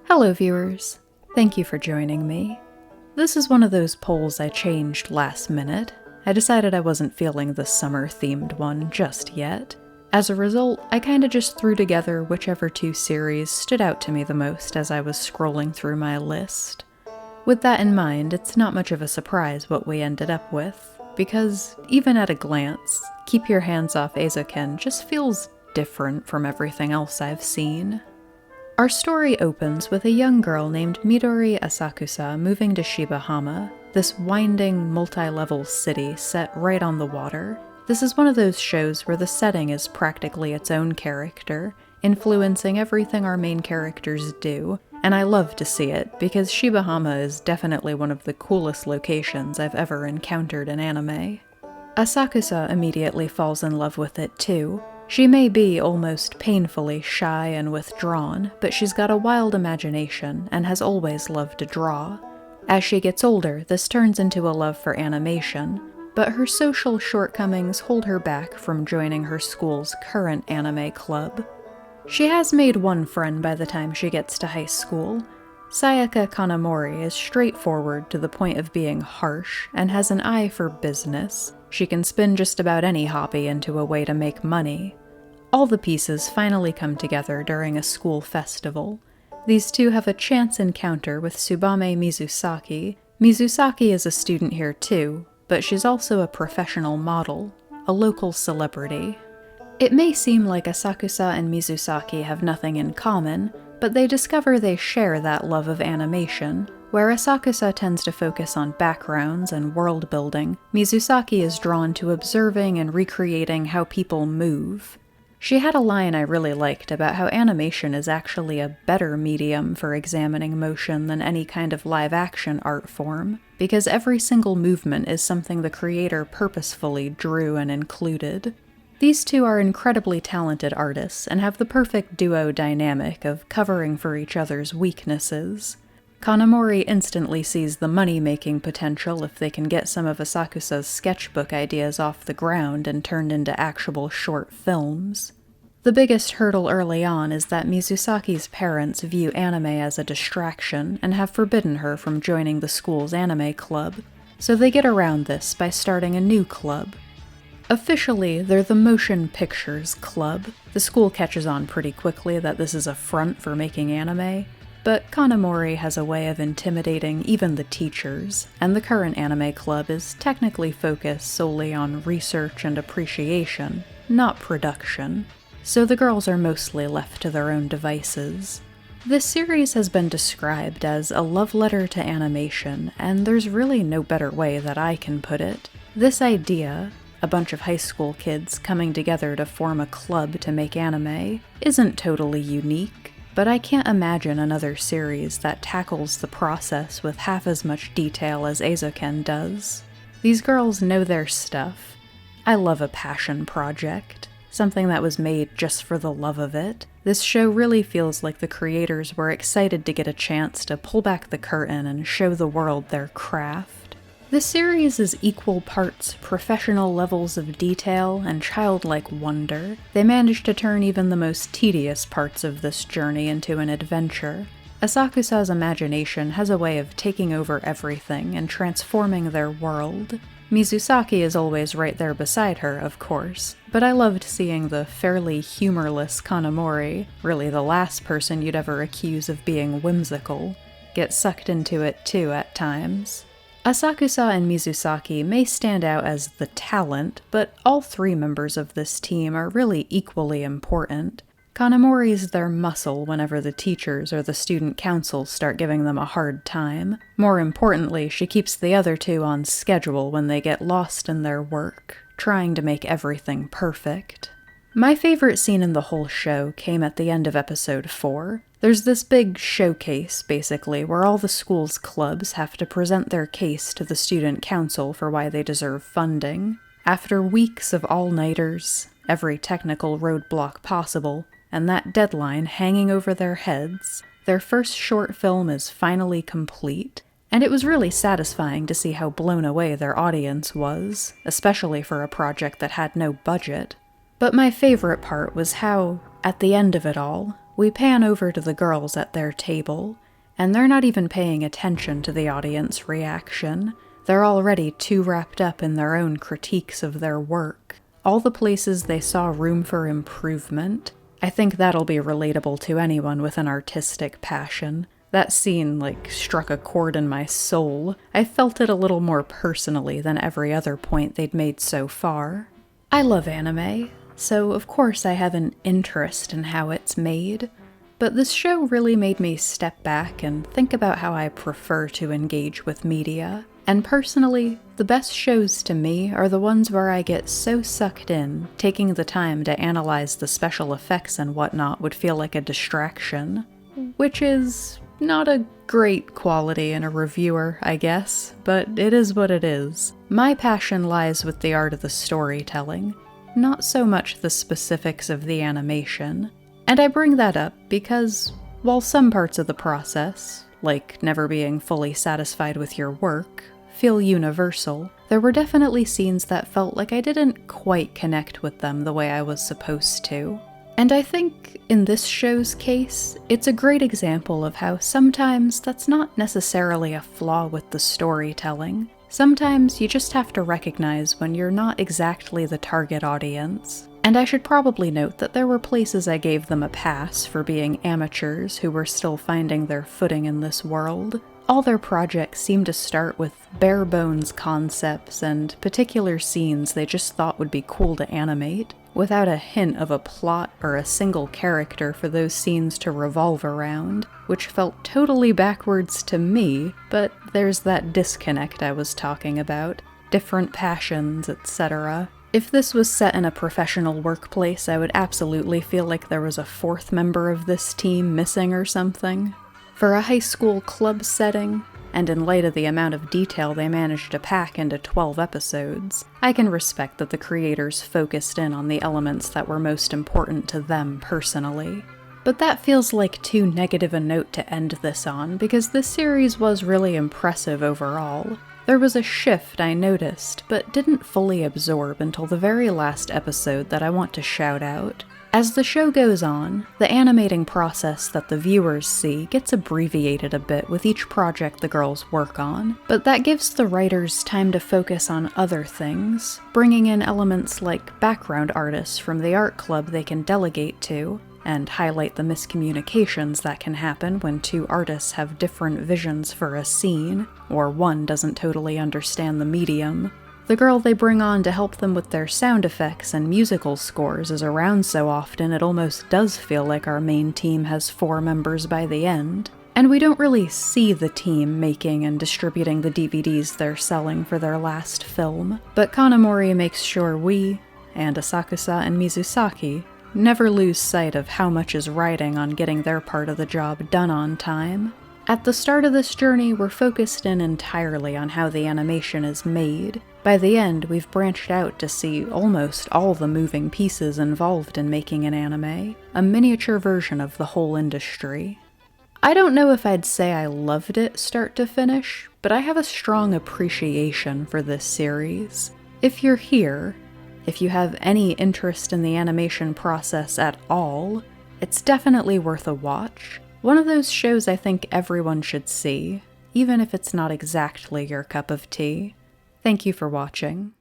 Hello viewers, thank you for joining me. This is one of those polls I changed last minute. I decided I wasn't feeling the summer-themed one just yet. As a result, I kinda just threw together whichever two series stood out to me the most as I was scrolling through my list. With that in mind, it's not much of a surprise what we ended up with, because even at a glance, Keep Your Hands Off Eizouken just feels different from everything else I've seen. Our story opens with a young girl named Midori Asakusa moving to Shibahama, this winding, multi-level city set right on the water. This is one of those shows where the setting is practically its own character, influencing everything our main characters do, and I love to see it because Shibahama is definitely one of the coolest locations I've ever encountered in anime. Asakusa immediately falls in love with it too. She may be almost painfully shy and withdrawn, but she's got a wild imagination and has always loved to draw. As she gets older, this turns into a love for animation, but her social shortcomings hold her back from joining her school's current anime club. She has made one friend by the time she gets to high school. Sayaka Kanamori is straightforward to the point of being harsh and has an eye for business. She can spin just about any hobby into a way to make money. All the pieces finally come together during a school festival. These two have a chance encounter with Tsubame Mizusaki. Mizusaki is a student here too, but she's also a professional model, a local celebrity. It may seem like Asakusa and Mizusaki have nothing in common, but they discover they share that love of animation. Where Asakusa tends to focus on backgrounds and world building, Mizusaki is drawn to observing and recreating how people move. She had a line I really liked about how animation is actually a better medium for examining motion than any kind of live-action art form, because every single movement is something the creator purposefully drew and included. These two are incredibly talented artists and have the perfect duo dynamic of covering for each other's weaknesses. Kanamori instantly sees the money-making potential if they can get some of Asakusa's sketchbook ideas off the ground and turned into actual short films. The biggest hurdle early on is that Mizusaki's parents view anime as a distraction and have forbidden her from joining the school's anime club, so they get around this by starting a new club. Officially, they're the Motion Pictures Club. The school catches on pretty quickly that this is a front for making anime, but Kanamori has a way of intimidating even the teachers, and the current anime club is technically focused solely on research and appreciation, not production, so the girls are mostly left to their own devices. This series has been described as a love letter to animation, and there's really no better way that I can put it. This idea, a bunch of high school kids coming together to form a club to make anime, isn't totally unique. But I can't imagine another series that tackles the process with half as much detail as Eizouken does. These girls know their stuff. I love a passion project, something that was made just for the love of it. This show really feels like the creators were excited to get a chance to pull back the curtain and show the world their craft. This series is equal parts professional levels of detail and childlike wonder. They managed to turn even the most tedious parts of this journey into an adventure. Asakusa's imagination has a way of taking over everything and transforming their world. Mizusaki is always right there beside her, of course, but I loved seeing the fairly humorless Kanamori, really the last person you'd ever accuse of being whimsical, get sucked into it too at times. Asakusa and Mizusaki may stand out as the talent, but all three members of this team are really equally important. Kanamori's their muscle whenever the teachers or the student council start giving them a hard time. More importantly, she keeps the other two on schedule when they get lost in their work, trying to make everything perfect. My favorite scene in the whole show came at the end of episode 4. There's this big showcase, basically, where all the school's clubs have to present their case to the student council for why they deserve funding. After weeks of all-nighters, every technical roadblock possible, and that deadline hanging over their heads, their first short film is finally complete. And it was really satisfying to see how blown away their audience was, especially for a project that had no budget. But my favorite part was how, at the end of it all, We pan over to the girls at their table, and they're not even paying attention to the audience reaction. They're already too wrapped up in their own critiques of their work. All the places they saw room for improvement. I think that'll be relatable to anyone with an artistic passion. That scene, struck a chord in my soul. I felt it a little more personally than every other point they'd made so far. I love anime, so of course I have an interest in how it's made, but this show really made me step back and think about how I prefer to engage with media. And personally, the best shows to me are the ones where I get so sucked in, taking the time to analyze the special effects and whatnot would feel like a distraction. Which is not a great quality in a reviewer, I guess, but it is what it is. My passion lies with the art of the storytelling, not so much the specifics of the animation. And I bring that up because, while some parts of the process, like never being fully satisfied with your work, feel universal, there were definitely scenes that felt like I didn't quite connect with them the way I was supposed to. And I think, in this show's case, it's a great example of how sometimes that's not necessarily a flaw with the storytelling. Sometimes you just have to recognize when you're not exactly the target audience. And I should probably note that there were places I gave them a pass for being amateurs who were still finding their footing in this world. All their projects seem to start with bare-bones concepts and particular scenes they just thought would be cool to animate, without a hint of a plot or a single character for those scenes to revolve around, which felt totally backwards to me, but there's that disconnect I was talking about. Different passions, etc. If this was set in a professional workplace, I would absolutely feel like there was a fourth member of this team missing or something. For a high school club setting, and in light of the amount of detail they managed to pack into 12 episodes, I can respect that the creators focused in on the elements that were most important to them personally. But that feels like too negative a note to end this on, because this series was really impressive overall. There was a shift I noticed, but didn't fully absorb until the very last episode that I want to shout out. As the show goes on, the animating process that the viewers see gets abbreviated a bit with each project the girls work on, but that gives the writers time to focus on other things, bringing in elements like background artists from the art club they can delegate to, and highlight the miscommunications that can happen when two artists have different visions for a scene, or one doesn't totally understand the medium. The girl they bring on to help them with their sound effects and musical scores is around so often it almost does feel like our main team has 4 members by the end. And we don't really see the team making and distributing the DVDs they're selling for their last film, but Kanamori makes sure we, and Asakusa and Mizusaki, never lose sight of how much is riding on getting their part of the job done on time. At the start of this journey, we're focused in entirely on how the animation is made. By the end, we've branched out to see almost all the moving pieces involved in making an anime, a miniature version of the whole industry. I don't know if I'd say I loved it start to finish, but I have a strong appreciation for this series. If you're here, if you have any interest in the animation process at all, it's definitely worth a watch. One of those shows I think everyone should see, even if it's not exactly your cup of tea. Thank you for watching.